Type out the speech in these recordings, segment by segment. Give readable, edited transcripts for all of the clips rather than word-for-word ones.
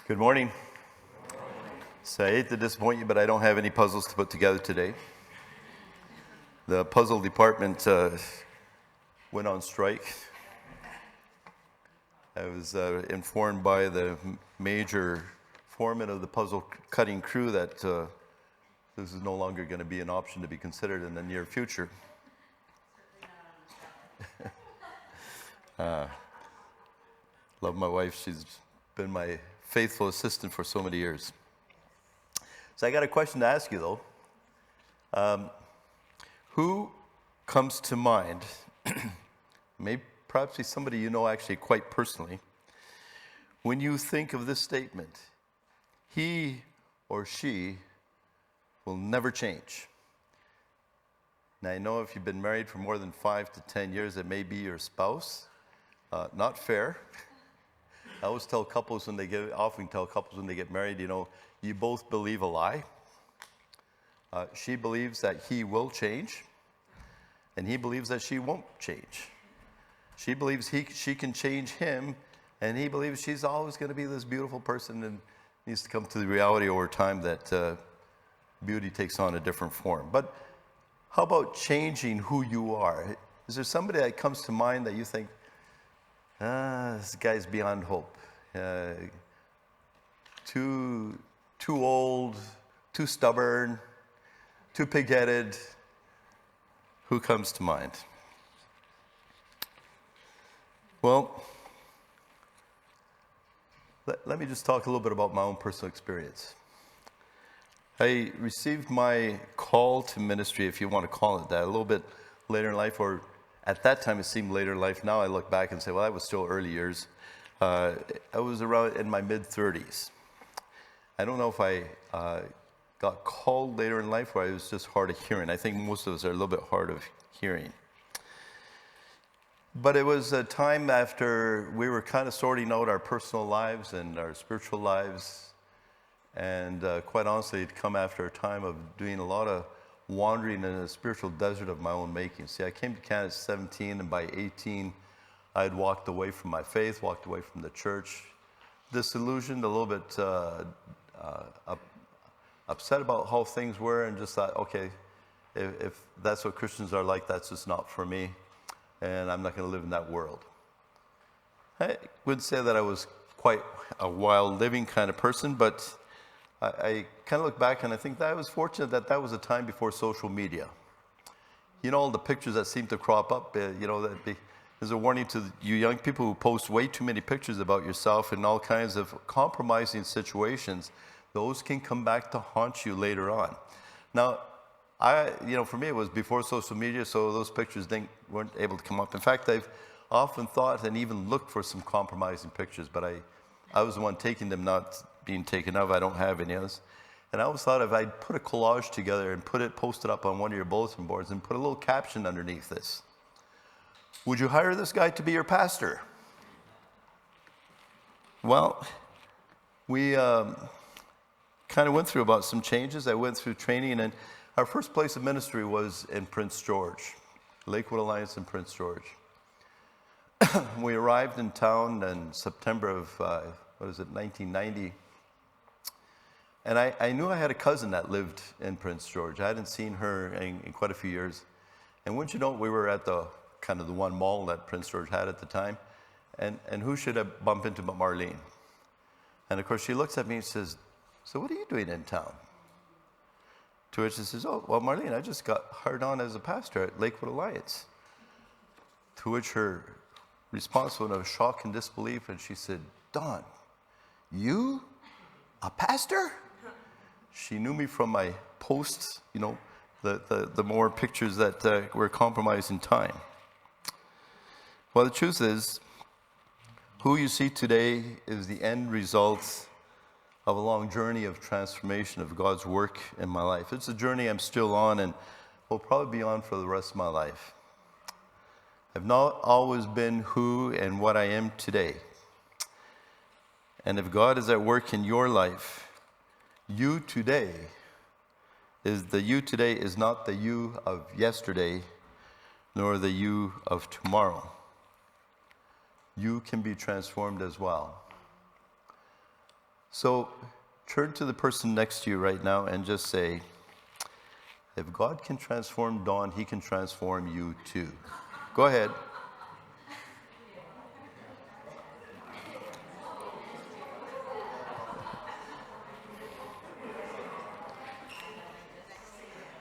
Good morning. So I hate to disappoint you, but I don't have any puzzles to put together today. The puzzle department went on strike. I was informed by the major foreman of the puzzle cutting crew that this is no longer going to be an option to be considered in the near future. Love my wife. She's been my faithful assistant for so many years. So I got a question to ask you, though. Who comes to mind, perhaps be somebody you know actually quite personally, when you think of this statement, he or she will never change? Now, I know if you've been married for more than 5 to 10 years, it may be your spouse. Not fair. I always tell couples when they get married, you both believe a lie. She believes that he will change, and he believes that she won't change. She believes she can change him, and he believes she's always going to be this beautiful person and needs to come to the reality over time that beauty takes on a different form. But how about changing who you are? Is there somebody that comes to mind that you think, this guy's beyond hope. Too old, too stubborn, too pig-headed. Who comes to mind? Well, let me just talk a little bit about my own personal experience. I received my call to ministry, if you want to call it that, a little bit later in life, or at that time, it seemed later in life. Now I look back and say, well, that was still early years. I was around in my mid-30s. I don't know if I got called later in life or I was just hard of hearing. I think most of us are a little bit hard of hearing. But it was a time after we were kind of sorting out our personal lives and our spiritual lives. And quite honestly, it'd come after a time of doing a lot of wandering in a spiritual desert of my own making. See, I came to Canada at 17, and by 18, I had walked away from my faith, walked away from the church, disillusioned, a little bit upset about how things were, and just thought, okay, if that's what Christians are like, that's just not for me, and I'm not going to live in that world. I would say that I was quite a wild living kind of person, but I kind of look back and I think that I was fortunate that was a time before social media. All the pictures that seem to crop up, there's a warning to you young people who post way too many pictures about yourself in all kinds of compromising situations. Those can come back to haunt you later on. Now, for me, it was before social media, so those pictures weren't able to come up. In fact, I've often thought and even looked for some compromising pictures, but I was the one taking them, not being taken of. I don't have any of those. And I always thought if I'd put a collage together and post it up on one of your bulletin boards and put a little caption underneath this, would you hire this guy to be your pastor? Well, we kind of went through about some changes. I went through training, and our first place of ministry was in Prince George, Lakewood Alliance in Prince George. We arrived in town in September of, 1990. And I knew I had a cousin that lived in Prince George. I hadn't seen her in quite a few years. And wouldn't you know, we were at the one mall that Prince George had at the time. And who should I bump into but Marlene? And of course, she looks at me and says, so what are you doing in town? To which she says, oh, well, Marlene, I just got hired on as a pastor at Lakewood Alliance. To which her response was of shock and disbelief, and she said, Don, you, a pastor? She knew me from my posts, the more pictures that were compromising time. Well, the truth is, who you see today is the end result of a long journey of transformation of God's work in my life. It's a journey I'm still on and will probably be on for the rest of my life. I've not always been who and what I am today. And if God is at work in your life, you today is not the you of yesterday, nor the you of tomorrow. You can be transformed as well. So turn to the person next to you right now and just say, if God can transform Dawn, he can transform you too. Go ahead.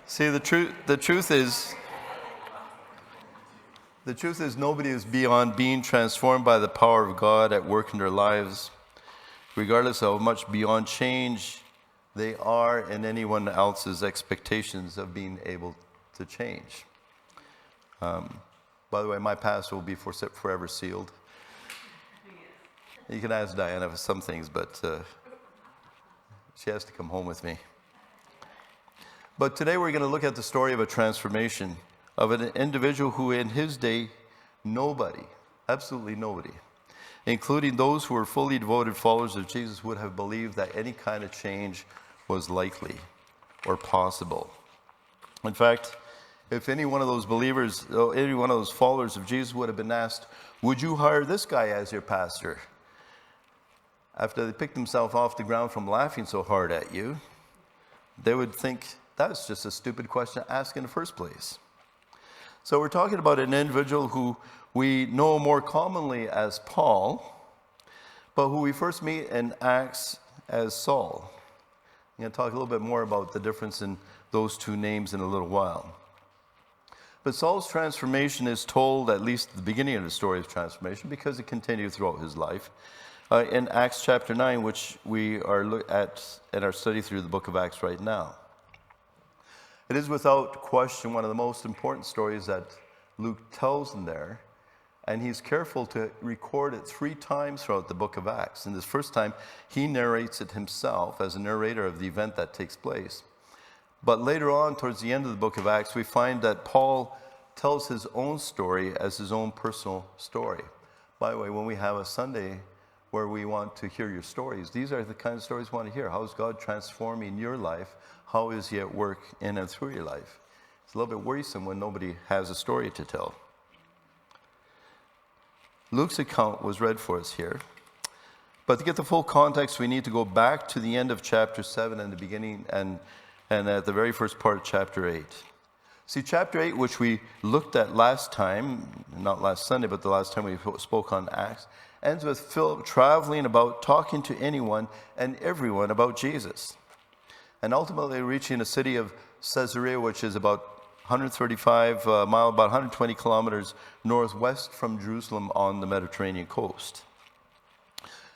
See, the truth is nobody is beyond being transformed by the power of God at work in their lives, regardless of how much beyond change they are and anyone else's expectations of being able to change. By the way, my past will be forever sealed. You can ask Diana for some things, but she has to come home with me. But today we're going to look at the story of a transformation of an individual who in his day, nobody, absolutely nobody, including those who were fully devoted followers of Jesus, would have believed that any kind of change was likely or possible. In fact, if any one of those believers, or any one of those followers of Jesus would have been asked, would you hire this guy as your pastor? After they picked themselves off the ground from laughing so hard at you, they would think, that's just a stupid question to ask in the first place. So we're talking about an individual who we know more commonly as Paul, but who we first meet in Acts as Saul. I'm going to talk a little bit more about the difference in those two names in a little while. But Saul's transformation is told, at least at the beginning of the story of transformation, because it continued throughout his life, in Acts chapter 9, which we are at in our study through the book of Acts right now. It is without question one of the most important stories that Luke tells in there, and he's careful to record it 3 times throughout the book of Acts. And this first time, he narrates it himself as a narrator of the event that takes place. But later on, towards the end of the book of Acts, we find that Paul tells his own story as his own personal story. By the way, when we have a Sunday where we want to hear your stories, these are the kind of stories we want to hear. How is God transforming your life? How is he at work in and through your life? It's a little bit worrisome when nobody has a story to tell. Luke's account was read for us here. But to get the full context, we need to go back to the end of chapter 7 and the beginning and at the very first part of chapter 8. See, chapter 8, which we looked at last time, not last Sunday, but the last time we spoke on Acts, ends with Philip traveling about, talking to anyone and everyone about Jesus, and ultimately reaching a city of Caesarea, which is about 135 miles, about 120 kilometers northwest from Jerusalem on the Mediterranean coast.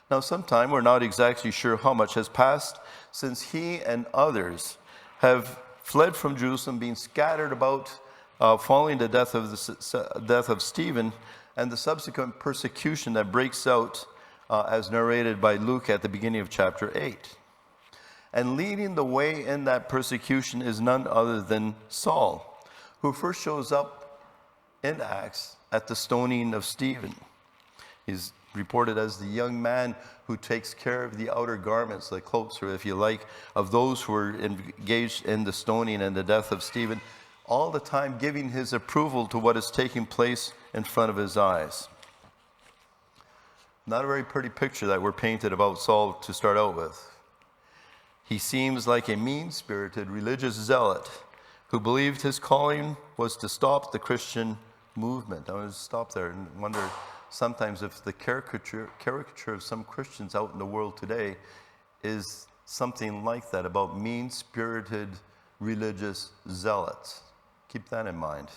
Now, sometime, we're not exactly sure how much has passed since he and others have fled from Jerusalem, being scattered about following the death of Stephen and the subsequent persecution that breaks out as narrated by Luke at the beginning of chapter 8. And leading the way in that persecution is none other than Saul, who first shows up in Acts at the stoning of Stephen. He's reported as the young man who takes care of the outer garments, the cloaks, or if you like, of those who were engaged in the stoning and the death of Stephen, all the time giving his approval to what is taking place in front of his eyes. Not a very pretty picture that we're painted about Saul to start out with. He seems like a mean-spirited religious zealot who believed his calling was to stop the Christian movement. I want to stop there and wonder sometimes if the caricature of some Christians out in the world today is something like that, about mean-spirited religious zealots. Keep that in mind.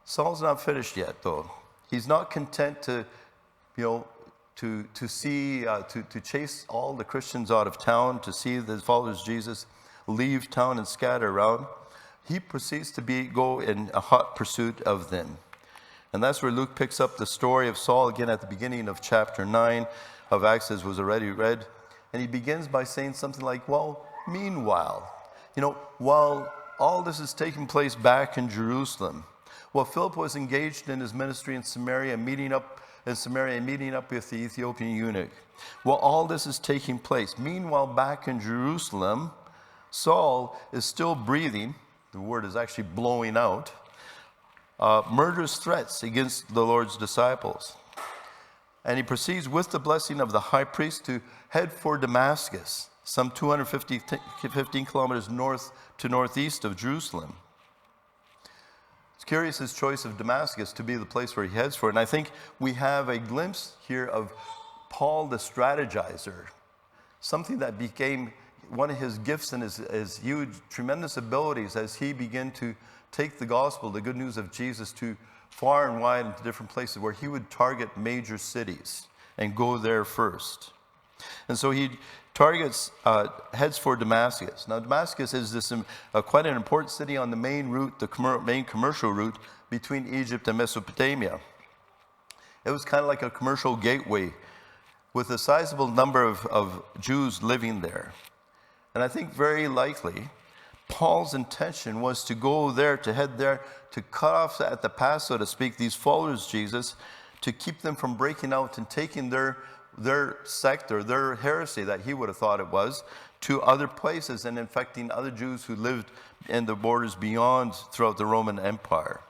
Saul's not finished yet, though. He's not content to chase all the Christians out of town, to see the followers of Jesus leave town and scatter around. He proceeds to go in a hot pursuit of them. And that's where Luke picks up the story of Saul again at the beginning of chapter 9 of Acts, as was already read. And he begins by saying something like, well, meanwhile, while all this is taking place back in Jerusalem, while Philip was engaged in his ministry in Samaria, meeting up with the Ethiopian eunuch, while all this is taking place, meanwhile back in Jerusalem, Saul is still breathing, the word is actually blowing out, murderous threats against the Lord's disciples. And he proceeds with the blessing of the high priest to head for Damascus, some 15 kilometers north to northeast of Jerusalem. It's curious his choice of Damascus to be the place where he heads for. And I think we have a glimpse here of Paul the strategizer, something that became one of his gifts and his huge, tremendous abilities as he began to take the gospel, the good news of Jesus, to far and wide into different places where he would target major cities and go there first. And so he heads for Damascus. Now Damascus is this quite an important city on the main route, the main commercial route between Egypt and Mesopotamia. It was kind of like a commercial gateway with a sizable number of Jews living there. And I think very likely Paul's intention was to go there, to head there, to cut off at the pass, so to speak, these followers of Jesus, to keep them from breaking out and taking their sect or their heresy that he would have thought it was to other places and infecting other Jews who lived in the borders beyond throughout the Roman Empire.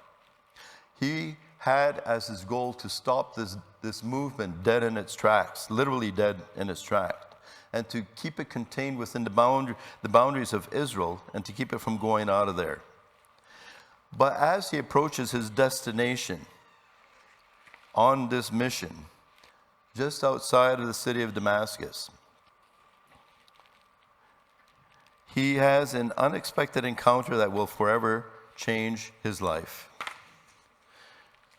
He had as his goal to stop this movement dead in its tracks, literally dead in its tracks, and to keep it contained within the boundaries of Israel and to keep it from going out of there. But as he approaches his destination on this mission, just outside of the city of Damascus, he has an unexpected encounter that will forever change his life.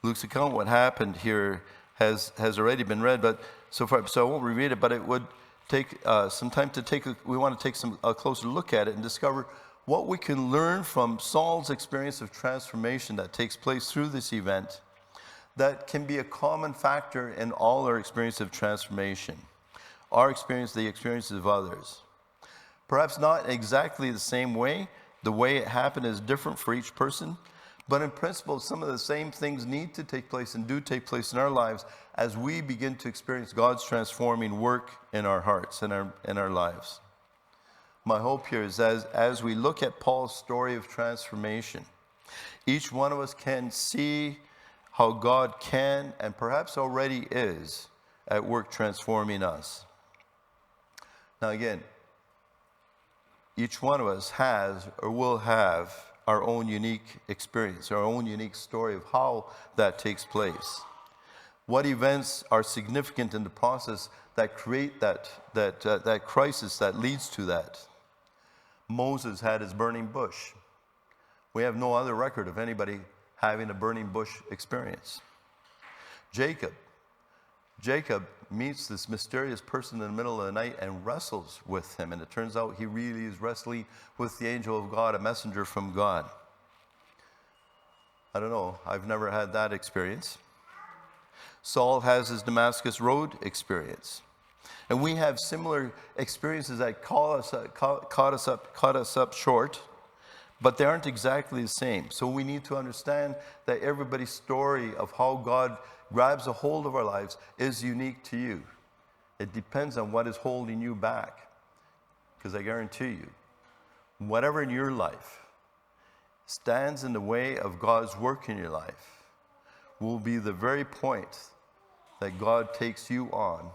Luke's account, what happened here, has already been read, but so I won't reread it, but it would take some time to we want to take a closer look at it and discover what we can learn from Saul's experience of transformation that takes place through this event that can be a common factor in all our experience of transformation, our experience, the experiences of others. Perhaps not exactly the same way. The way it happened is different for each person, but in principle, some of the same things need to take place and do take place in our lives as we begin to experience God's transforming work in our hearts and in our lives. My hope here is as we look at Paul's story of transformation, each one of us can see how God can and perhaps already is at work transforming us. Now again, each one of us has or will have our own unique experience, our own unique story of how that takes place. What events are significant in the process that create that crisis that leads to that? Moses had his burning bush. We have no other record of anybody having a burning bush experience. Jacob meets this mysterious person in the middle of the night and wrestles with him. And it turns out he really is wrestling with the angel of God, a messenger from God. I don't know. I've never had that experience. Saul has his Damascus Road experience. And we have similar experiences that caught us up short, but they aren't exactly the same. So we need to understand that everybody's story of how God grabs a hold of our lives is unique to you. It depends on what is holding you back. Because I guarantee you, whatever in your life stands in the way of God's work in your life will be the very point that God takes you on.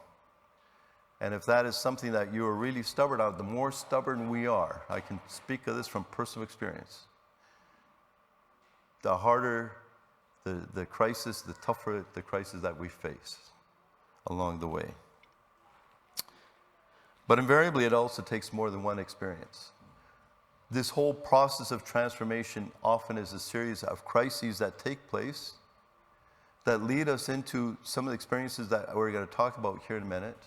And if that is something that you are really stubborn on, the more stubborn we are, I can speak of this from personal experience, the harder the crisis, the tougher the crisis that we face along the way. But invariably, it also takes more than one experience. This whole process of transformation often is a series of crises that take place that lead us into some of the experiences that we're going to talk about here in a minute,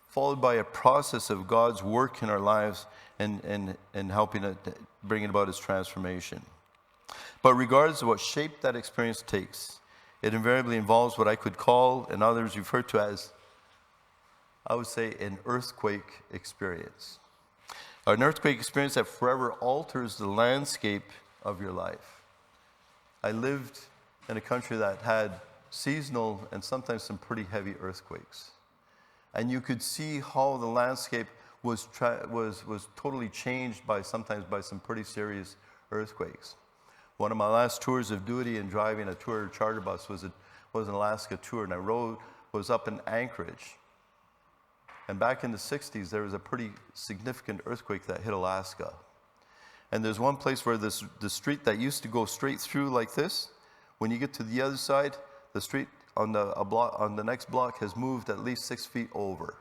followed by a process of God's work in our lives and helping it, bringing about His transformation. But regardless of what shape that experience takes, it invariably involves what I could call, and others refer to as, I would say, an earthquake experience. An earthquake experience that forever alters the landscape of your life. I lived in a country that had seasonal and sometimes some pretty heavy earthquakes. And you could see how the landscape was totally changed sometimes by some pretty serious earthquakes. One of my last tours of duty and driving a tour charter bus was an Alaska tour, and I rode was up in Anchorage. And back in the 60s, there was a pretty significant earthquake that hit Alaska. And there's one place where the street that used to go straight through like this, when you get to the other side, the street on the next block has moved at least 6 feet over.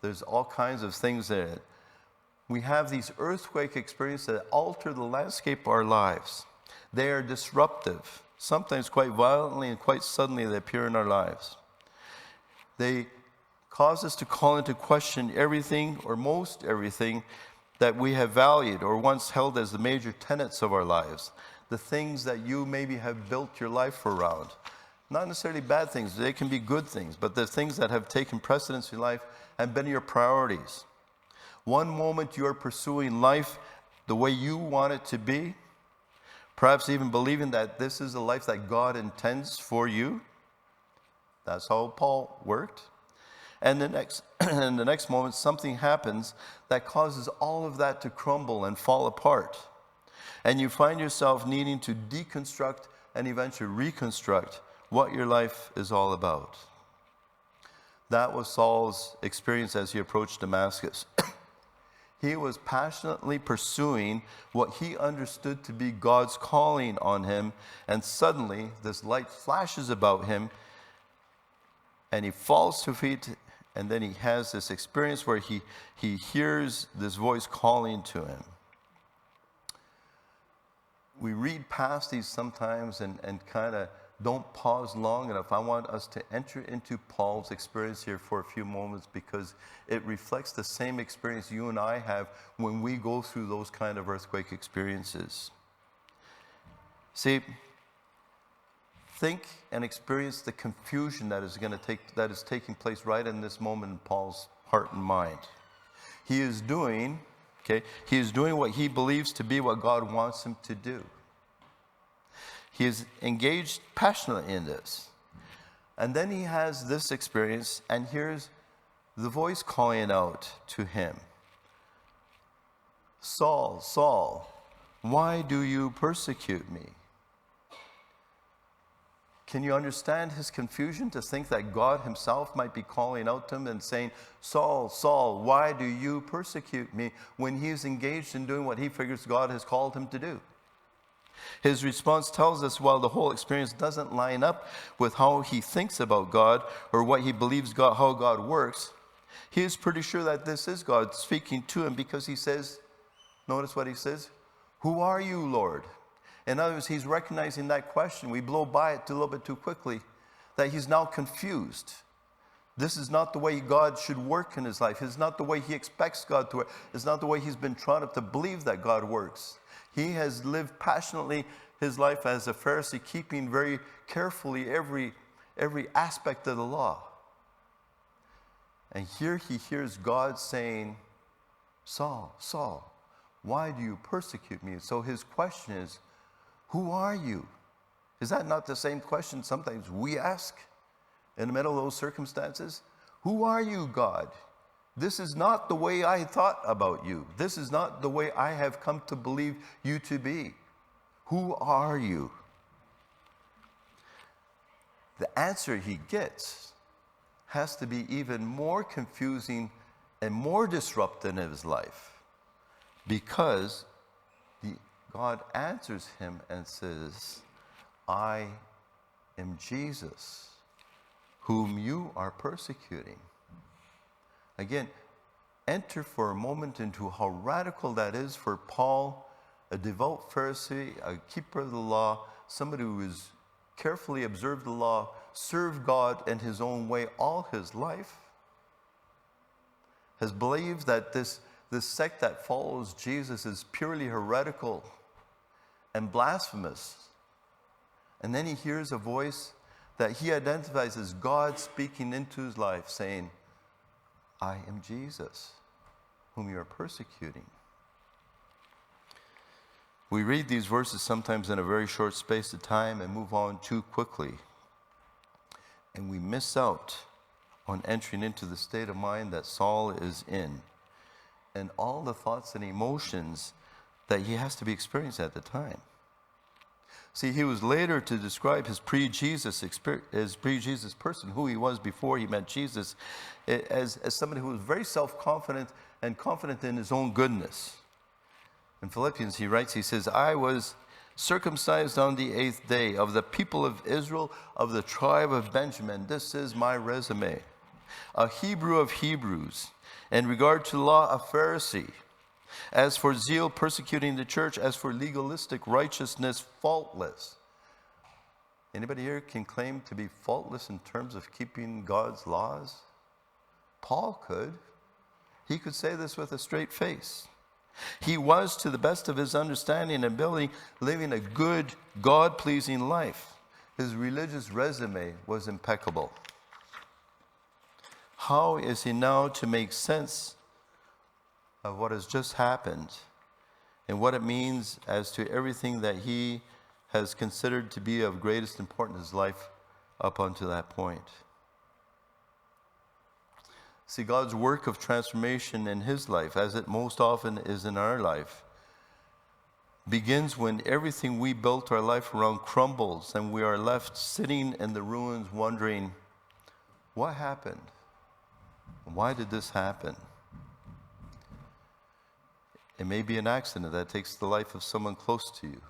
There's all kinds of things in it. We have these earthquake experiences that alter the landscape of our lives. They are disruptive. Sometimes quite violently and quite suddenly they appear in our lives. They cause us to call into question everything or most everything that we have valued or once held as the major tenets of our lives. The things that you maybe have built your life around. Not necessarily bad things, they can be good things, but the things that have taken precedence in your life and been your priorities. One moment you are pursuing life the way you want it to be, perhaps even believing that this is the life that God intends for you. That's how Paul worked. And the next moment, something happens that causes all of that to crumble and fall apart. And you find yourself needing to deconstruct and eventually reconstruct what your life is all about. That was Saul's experience as he approached Damascus. He was passionately pursuing what he understood to be God's calling on him, and suddenly this light flashes about him, and he falls to feet, and then he has this experience where he hears this voice calling to him. We read past these sometimes and kind of don't pause long enough. I want us to enter into Paul's experience here for a few moments because it reflects the same experience you and I have when we go through those kind of earthquake experiences. See, think and experience the confusion that is taking place right in this moment in Paul's heart and mind. He is doing what he believes to be what God wants him to do. He is engaged passionately in this. And then he has this experience and hears the voice calling out to him. Saul, Saul, why do you persecute me? Can you understand his confusion to think that God himself might be calling out to him and saying, Saul, Saul, why do you persecute me, when he is engaged in doing what he figures God has called him to do? His response tells us while the whole experience doesn't line up with how he thinks about God or what he believes how God works, he is pretty sure that this is God speaking to him because he says, notice what he says, who are you, Lord? In other words, he's recognizing that question. We blow by it a little bit too quickly, that he's now confused. This is not the way God should work in his life. It's not the way he expects God to work. It's not the way he's been taught up to believe that God works. He has lived passionately his life as a Pharisee, keeping very carefully every aspect of the law. And here he hears God saying, Saul, Saul, why do you persecute me? So his question is, who are you? Is that not the same question sometimes we ask in the middle of those circumstances? Who are you, God? This is not the way I thought about you. This is not the way I have come to believe you to be. Who are you? The answer he gets has to be even more confusing and more disruptive in his life, because God answers him and says, I am Jesus, whom you are persecuting. Again, enter for a moment into how radical that is for Paul, a devout Pharisee, a keeper of the law, somebody who has carefully observed the law, served God in his own way all his life, has believed that this sect that follows Jesus is purely heretical and blasphemous. And then he hears a voice that he identifies as God speaking into his life, saying, I am Jesus, whom you are persecuting. We read these verses sometimes in a very short space of time and move on too quickly. And we miss out on entering into the state of mind that Saul is in and all the thoughts and emotions that he has to be experiencing at the time. See, he was later to describe his pre-Jesus person, who he was before he met Jesus, as somebody who was very self-confident and confident in his own goodness. In Philippians, he writes, he says, I was circumcised on the 8th day of the people of Israel, of the tribe of Benjamin. This is my resume. A Hebrew of Hebrews. In regard to law, a Pharisee. As for zeal, persecuting the church. As for legalistic righteousness, faultless. Anybody here can claim to be faultless in terms of keeping God's laws? Paul could. He could say this with a straight face. He was, to the best of his understanding and ability, living a good, God-pleasing life. His religious resume was impeccable. How is he now to make sense of what has just happened and what it means as to everything that he has considered to be of greatest importance in his life up until that point? See, God's work of transformation in his life, as it most often is in our life, begins when everything we built our life around crumbles and we are left sitting in the ruins wondering, what happened? Why did this happen? It may be an accident that takes the life of someone close to you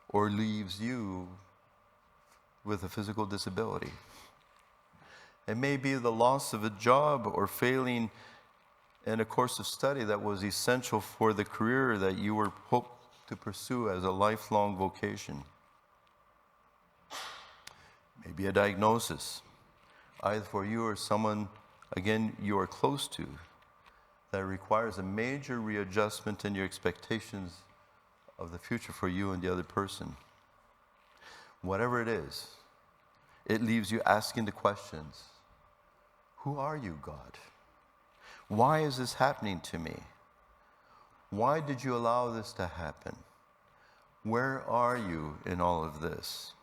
or leaves you with a physical disability. It may be the loss of a job or failing in a course of study that was essential for the career that you were hoped to pursue as a lifelong vocation. Maybe a diagnosis, either for you or someone, again, you are close to, that requires a major readjustment in your expectations of the future for you and the other person. Whatever it is, it leaves you asking the questions. Who are you, God? Why is this happening to me? Why did you allow this to happen? Where are you in all of this?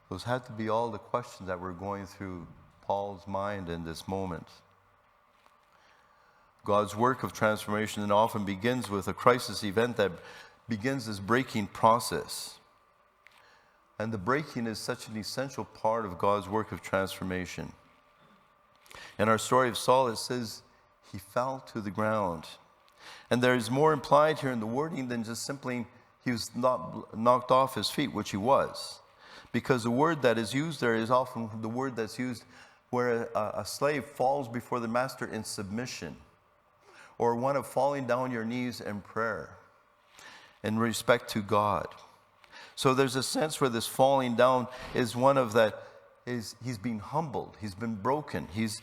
Those had to be all the questions that were going through Paul's mind in this moment. God's work of transformation often begins with a crisis event that begins this breaking process. And the breaking is such an essential part of God's work of transformation. In our story of Saul, it says he fell to the ground. And there is more implied here in the wording than just simply he was not knocked off his feet, which he was. Because the word that is used there is often the word that's used where a slave falls before the master in submission, or one of falling down your knees in prayer in respect to God. So there's a sense where this falling down is one of that. He's been humbled. He's been broken. He's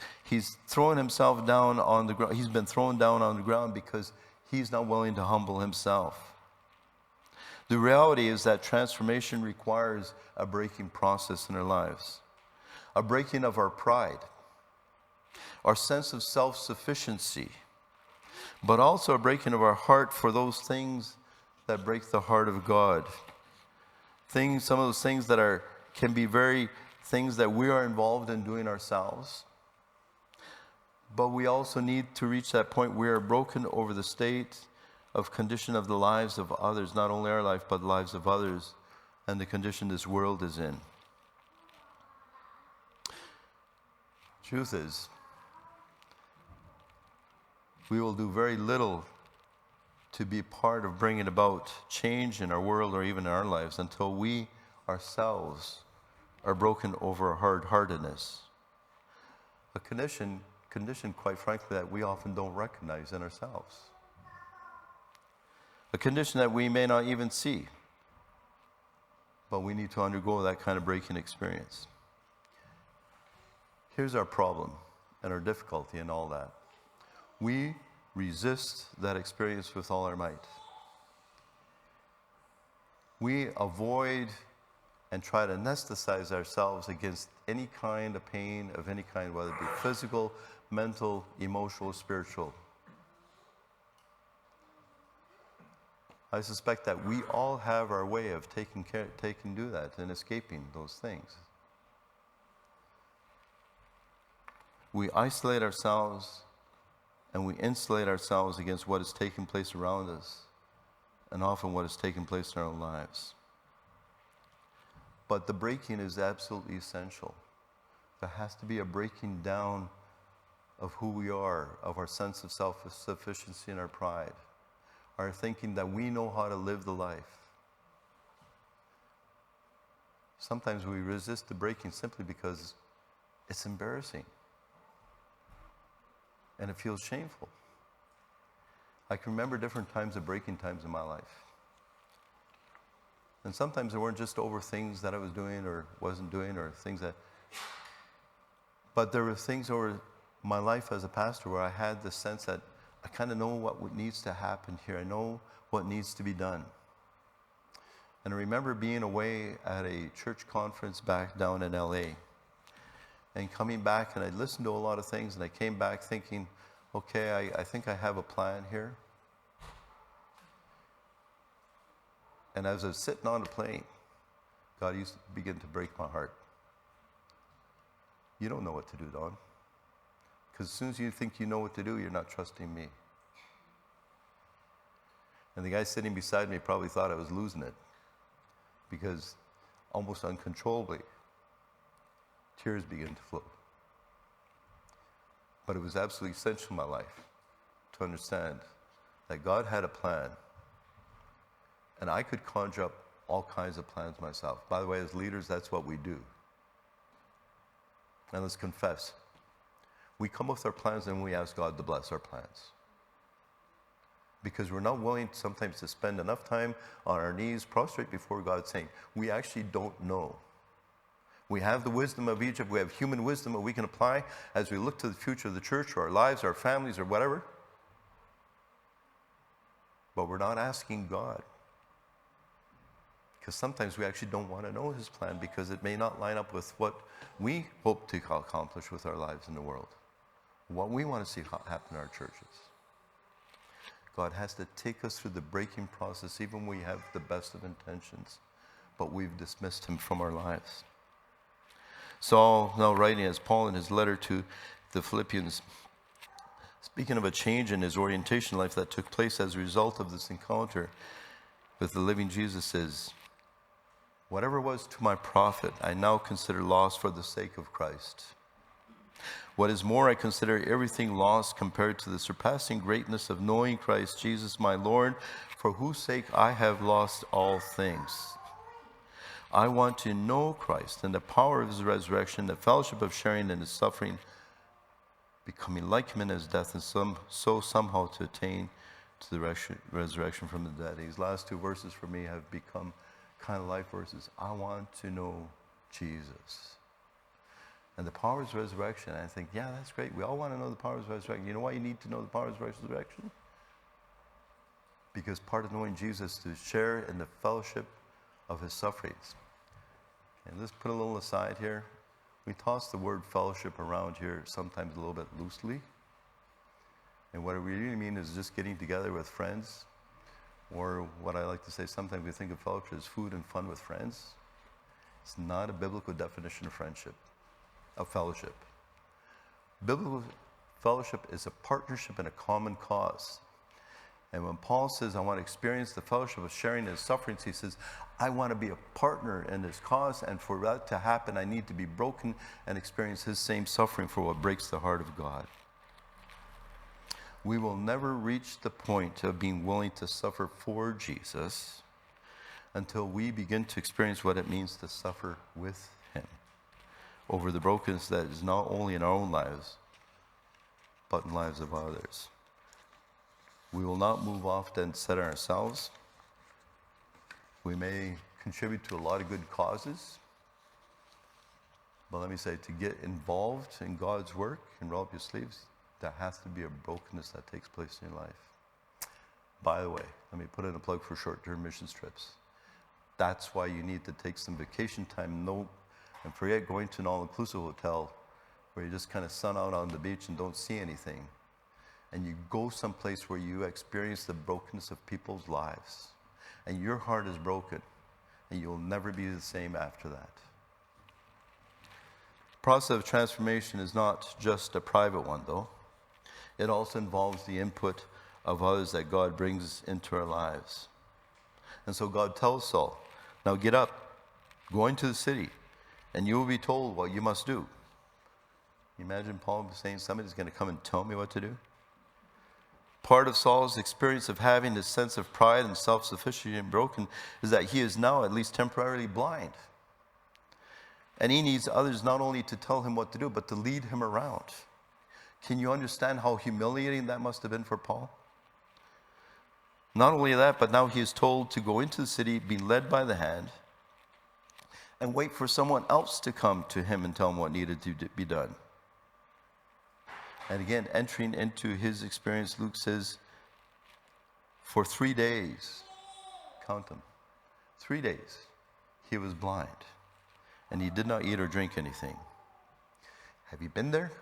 thrown himself down on the ground. He's been thrown down on the ground because he's not willing to humble himself. The reality is that transformation requires a breaking process in our lives. A breaking of our pride, our sense of self-sufficiency, but also a breaking of our heart for those things that break the heart of God. Some of those things that can be very things that we are involved in doing ourselves. But we also need to reach that point where we are broken over the state of condition of the lives of others, not only our life, but the lives of others, and the condition this world is in. Truth is, we will do very little to be part of bringing about change in our world or even in our lives until we ourselves are broken over hard-heartedness. A condition, quite frankly, that we often don't recognize in ourselves. A condition that we may not even see, but we need to undergo that kind of breaking experience. Here's our problem and our difficulty in all that. We resist that experience with all our might. We avoid and try to anesthetize ourselves against any kind of pain of any kind, whether it be physical, mental, emotional, spiritual. I suspect that we all have our way of do that and escaping those things. We isolate ourselves and we insulate ourselves against what is taking place around us and often what is taking place in our own lives. But the breaking is absolutely essential. There has to be a breaking down of who we are, of our sense of self-sufficiency and our pride, our thinking that we know how to live the life. Sometimes we resist the breaking simply because it's embarrassing and it feels shameful. I can remember different times of breaking times in my life. And sometimes they weren't just over things that I was doing or wasn't doing or things that, but there were things over my life as a pastor where I had the sense that I kind of know what needs to happen here. I know what needs to be done. And I remember being away at a church conference back down in LA and coming back, and I listened to a lot of things, and I came back thinking, okay, I think I have a plan here. And as I was sitting on the plane, God used to begin to break my heart. You don't know what to do, Don. Because as soon as you think you know what to do, you're not trusting me. And the guy sitting beside me probably thought I was losing it, because almost uncontrollably, tears began to flow. But it was absolutely essential in my life to understand that God had a plan, and I could conjure up all kinds of plans myself. By the way, as leaders, that's what we do. And let's confess. We come with our plans and we ask God to bless our plans. Because we're not willing sometimes to spend enough time on our knees, prostrate before God, saying, we actually don't know. We have the wisdom of Egypt. We have human wisdom that we can apply as we look to the future of the church or our lives, our families, or whatever. But we're not asking God. Because sometimes we actually don't want to know his plan because it may not line up with what we hope to accomplish with our lives in the world, what we want to see happen in our churches. God has to take us through the breaking process even when we have the best of intentions, but we've dismissed him from our lives. Saul, now writing as Paul in his letter to the Philippians, speaking of a change in his orientation life that took place as a result of this encounter with the living Jesus, says, whatever was to my profit, I now consider loss for the sake of Christ. What is more, I consider everything lost compared to the surpassing greatness of knowing Christ Jesus my Lord, for whose sake I have lost all things. I want to know Christ and the power of his resurrection, the fellowship of sharing in his suffering, becoming like him in his death, and so somehow to attain to the resurrection from the dead. These last two verses for me have become kind of life verses. I want to know Jesus and the power of his resurrection. And I think, yeah, that's great. We all want to know the power of his resurrection. You know why you need to know the power of his resurrection? Because part of knowing Jesus is to share in the fellowship of his sufferings. And let's put a little aside here. We toss the word fellowship around here sometimes a little bit loosely. And what we really mean is just getting together with friends. Or what I like to say, sometimes we think of fellowship as food and fun with friends. It's not a biblical definition of friendship, of fellowship. Biblical fellowship is a partnership in a common cause. And when Paul says, I want to experience the fellowship of sharing his sufferings, he says, I want to be a partner in his cause, and for that to happen, I need to be broken and experience his same suffering for what breaks the heart of God. We will never reach the point of being willing to suffer for Jesus until we begin to experience what it means to suffer with him over the brokenness that is not only in our own lives, but in the lives of others. We will not move off and set ourselves. We may contribute to a lot of good causes, but let me say, to get involved in God's work and roll up your sleeves, there has to be a brokenness that takes place in your life. By the way, let me put in a plug for short-term mission trips. That's why you need to take some vacation time, and forget going to an all-inclusive hotel where you just kind of sun out on the beach and don't see anything. And you go someplace where you experience the brokenness of people's lives. And your heart is broken, and you'll never be the same after that. The process of transformation is not just a private one, though. It also involves the input of others that God brings into our lives. And so God tells Saul, now get up, Go into the city, and you will be told what you must do. Imagine Paul saying, somebody's going to come and tell me what to do. Part of Saul's experience of having this sense of pride and self-sufficiency and broken is that he is now at least temporarily blind. And he needs others not only to tell him what to do, but to lead him around. Can you understand how humiliating that must have been for Paul? Not only that, but now he is told to go into the city, be led by the hand, and wait for someone else to come to him and tell him what needed to be done. And again, entering into his experience, Luke says, for 3 days, count them, 3 days, he was blind, and he did not eat or drink anything. Have you been there?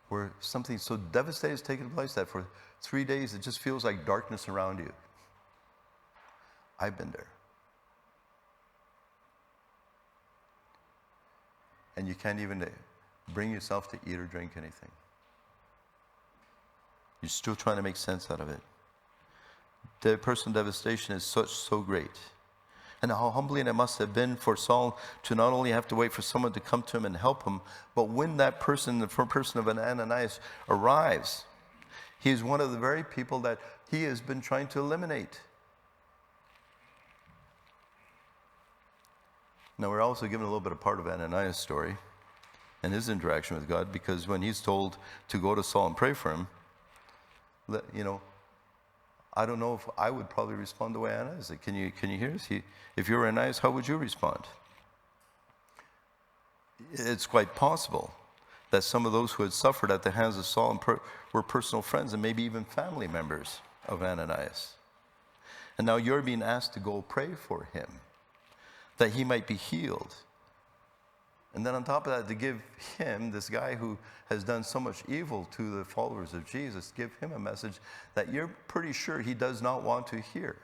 Where something so devastating has taken place that for 3 days it just feels like darkness around you. I've been there. And you can't even bring yourself to eat or drink anything. You're still trying to make sense out of it. The personal devastation is so great. And how humbling it must have been for Saul to not only have to wait for someone to come to him and help him, but when that person, the person of Ananias, arrives, he is one of the very people that he has been trying to eliminate. Now, we're also given a little bit of part of Ananias' story and his interaction with God, because when he's told to go to Saul and pray for him, I don't know if I would probably respond the way Ananias did. Can you hear us? If you were Ananias, how would you respond? It's quite possible that some of those who had suffered at the hands of Saul were personal friends and maybe even family members of Ananias. And now you're being asked to go pray for him, that he might be healed. And then on top of that, to give him, this guy who has done so much evil to the followers of Jesus, give him a message that you're pretty sure he does not want to hear.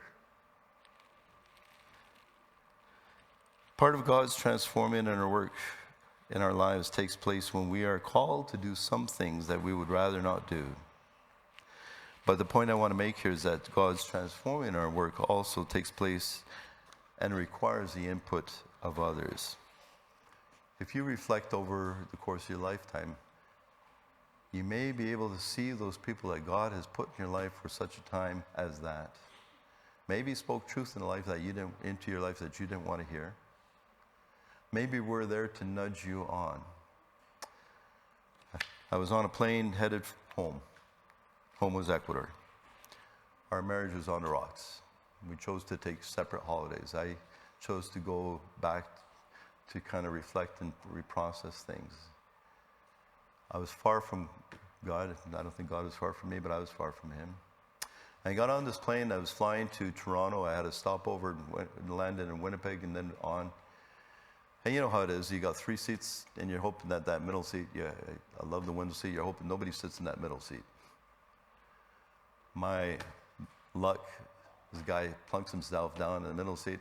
Part of God's transforming in our work, in our lives, takes place when we are called to do some things that we would rather not do. But the point I want to make here is that God's transforming in our work also takes place and requires the input of others. If you reflect over the course of your lifetime, you may be able to see those people that God has put in your life for such a time as that. Maybe spoke truth in into your life that you didn't want to hear. Maybe we're there to nudge you on. I was on a plane headed home. Home was Ecuador. Our marriage was on the rocks. We chose to take separate holidays. I chose to go back to kind of reflect and reprocess things. I was far from God. I don't think God was far from me, but I was far from him. I got on this plane. I was flying to Toronto. I had a stopover and landed in Winnipeg and then on. And you know how it is. You got 3 seats and you're hoping that middle seat, I love the window seat. You're hoping nobody sits in that middle seat. My luck, this guy plunks himself down in the middle seat.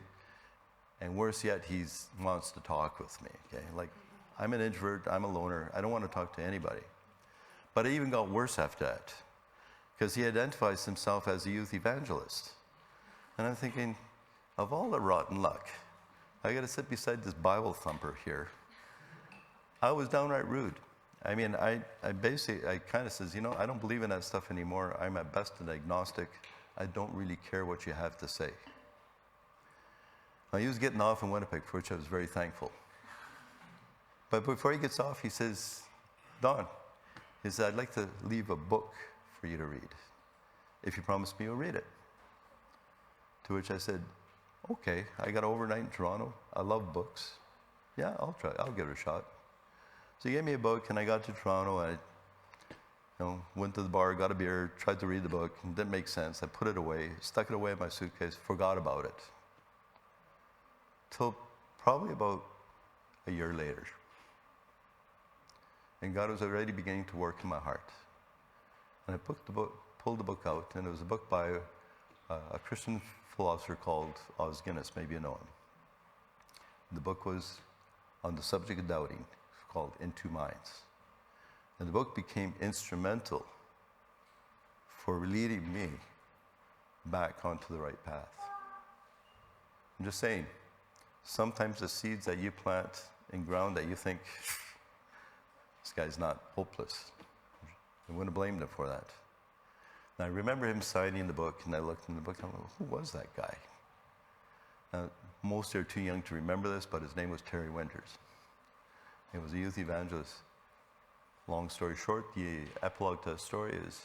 And worse yet, he wants to talk with me, okay? Like, I'm an introvert, I'm a loner, I don't want to talk to anybody. But it even got worse after that, because he identifies himself as a youth evangelist. And I'm thinking, of all the rotten luck, I got to sit beside this Bible thumper here. I was downright rude. I mean, I kind of says, I don't believe in that stuff anymore. I'm at best an agnostic. I don't really care what you have to say. Now, he was getting off in Winnipeg, for which I was very thankful. But before he gets off, he says, Don, he said, I'd like to leave a book for you to read. If you promise me you'll read it. To which I said, okay, I got overnight in Toronto. I love books. Yeah, I'll try. I'll give it a shot. So he gave me a book, and I got to Toronto. I went to the bar, got a beer, tried to read the book. It didn't make sense. I put it away, stuck it away in my suitcase, forgot about it. Till probably about a year later. And God was already beginning to work in my heart. And I pulled the book out, and it was a book by a Christian philosopher called Os Guinness, maybe you know him. The book was on the subject of doubting, called In Two Minds. And the book became instrumental for leading me back onto the right path. I'm just saying, Sometimes the seeds that you plant in ground that you think, this guy's not hopeless. I wouldn't have blamed him for that. And I remember him signing the book, and I looked in the book, and I'm like, who was that guy? Now, most are too young to remember this, but his name was Terry Winters. He was a youth evangelist. Long story short, the epilogue to the story is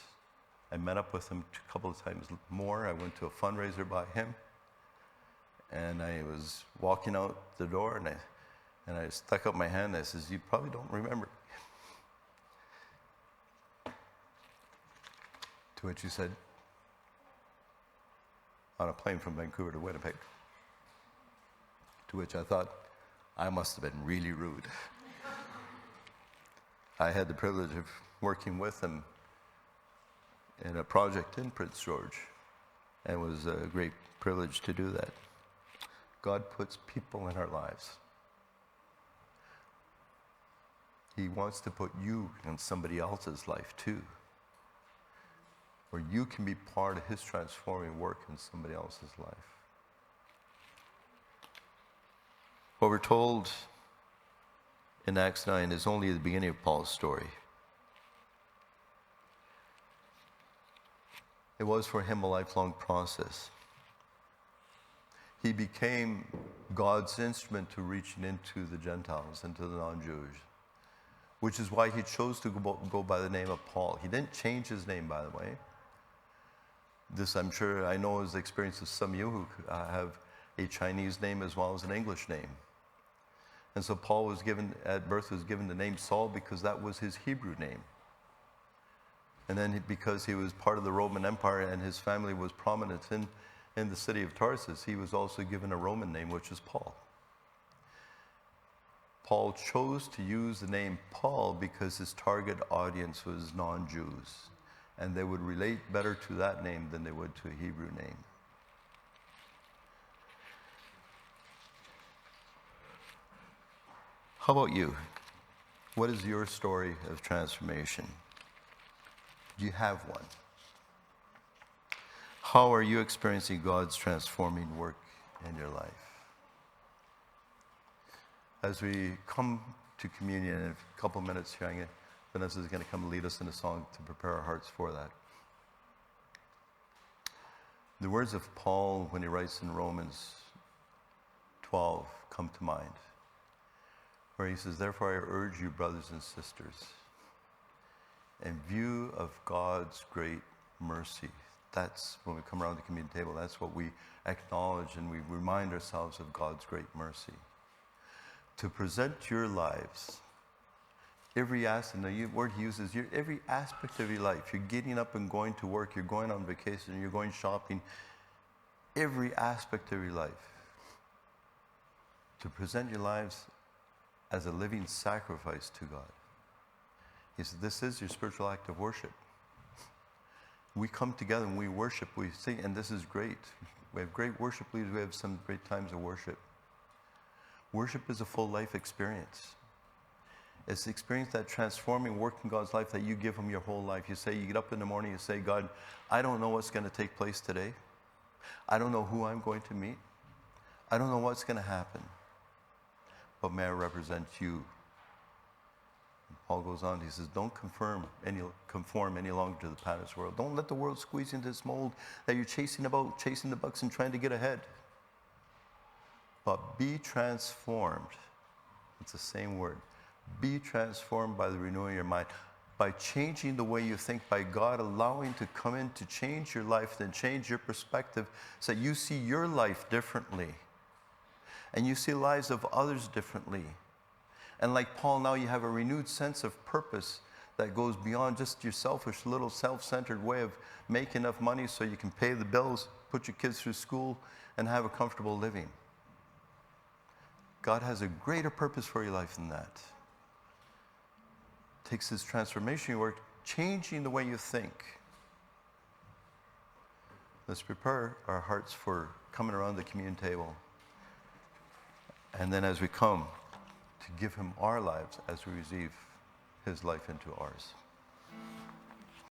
I met up with him a couple of times more. I went to a fundraiser by him, and I was walking out the door, and I stuck up my hand, and I says, you probably don't remember. To which he said, on a plane from Vancouver to Winnipeg. To which I thought, I must have been really rude. I had the privilege of working with him in a project in Prince George, and it was a great privilege to do that. God puts people in our lives. He wants to put you in somebody else's life too, where you can be part of his transforming work in somebody else's life. What we're told in Acts 9 is only the beginning of Paul's story. It was for him a lifelong process. He became God's instrument to reaching into the Gentiles, into the non-Jews, which is why he chose to go by the name of Paul. He didn't change his name, by the way. This, I'm sure, I know is the experience of some of you who have a Chinese name as well as an English name. And so Paul was given, at birth, was given the name Saul because that was his Hebrew name. And then because he was part of the Roman Empire and his family was prominent in the city of Tarsus, he was also given a Roman name, which is Paul. Paul chose to use the name Paul because his target audience was non-Jews, and they would relate better to that name than they would to a Hebrew name. How about you? What is your story of transformation? Do you have one? How are you experiencing God's transforming work in your life? As we come to communion in a couple minutes here, Vanessa is going to come lead us in a song to prepare our hearts for that. The words of Paul when he writes in Romans 12 come to mind, where he says, therefore I urge you, brothers and sisters, in view of God's great mercy. That's when we come around the communion table, that's what we acknowledge, and we remind ourselves of God's great mercy. To present your lives, every aspect, the word he uses, every aspect of your life. You're getting up and going to work, you're going on vacation, you're going shopping, every aspect of your life. To present your lives as a living sacrifice to God. He said, this is your spiritual act of worship. We come together and we worship, we sing, and this is great. We have great worship leaders, we have some great times of worship. Worship is a full life experience. It's the experience, that transforming work in God's life that you give him your whole life. You say, you get up in the morning, you say, God, I don't know what's going to take place today. I don't know who I'm going to meet. I don't know what's going to happen. But may I represent you. And Paul goes on, he says, don't conform any longer to the pattern of this world. Don't let the world squeeze into this mold that you're chasing the bucks and trying to get ahead. But be transformed. It's the same word. Be transformed by the renewing of your mind. By changing the way you think, by God allowing to come in to change your life, then change your perspective so that you see your life differently. And you see the lives of others differently. And like Paul, now you have a renewed sense of purpose that goes beyond just your selfish, little self-centered way of making enough money so you can pay the bills, put your kids through school, and have a comfortable living. God has a greater purpose for your life than that. It takes this transformation work, changing the way you think. Let's prepare our hearts for coming around the communion table. And then as we come, to give him our lives as we receive his life into ours.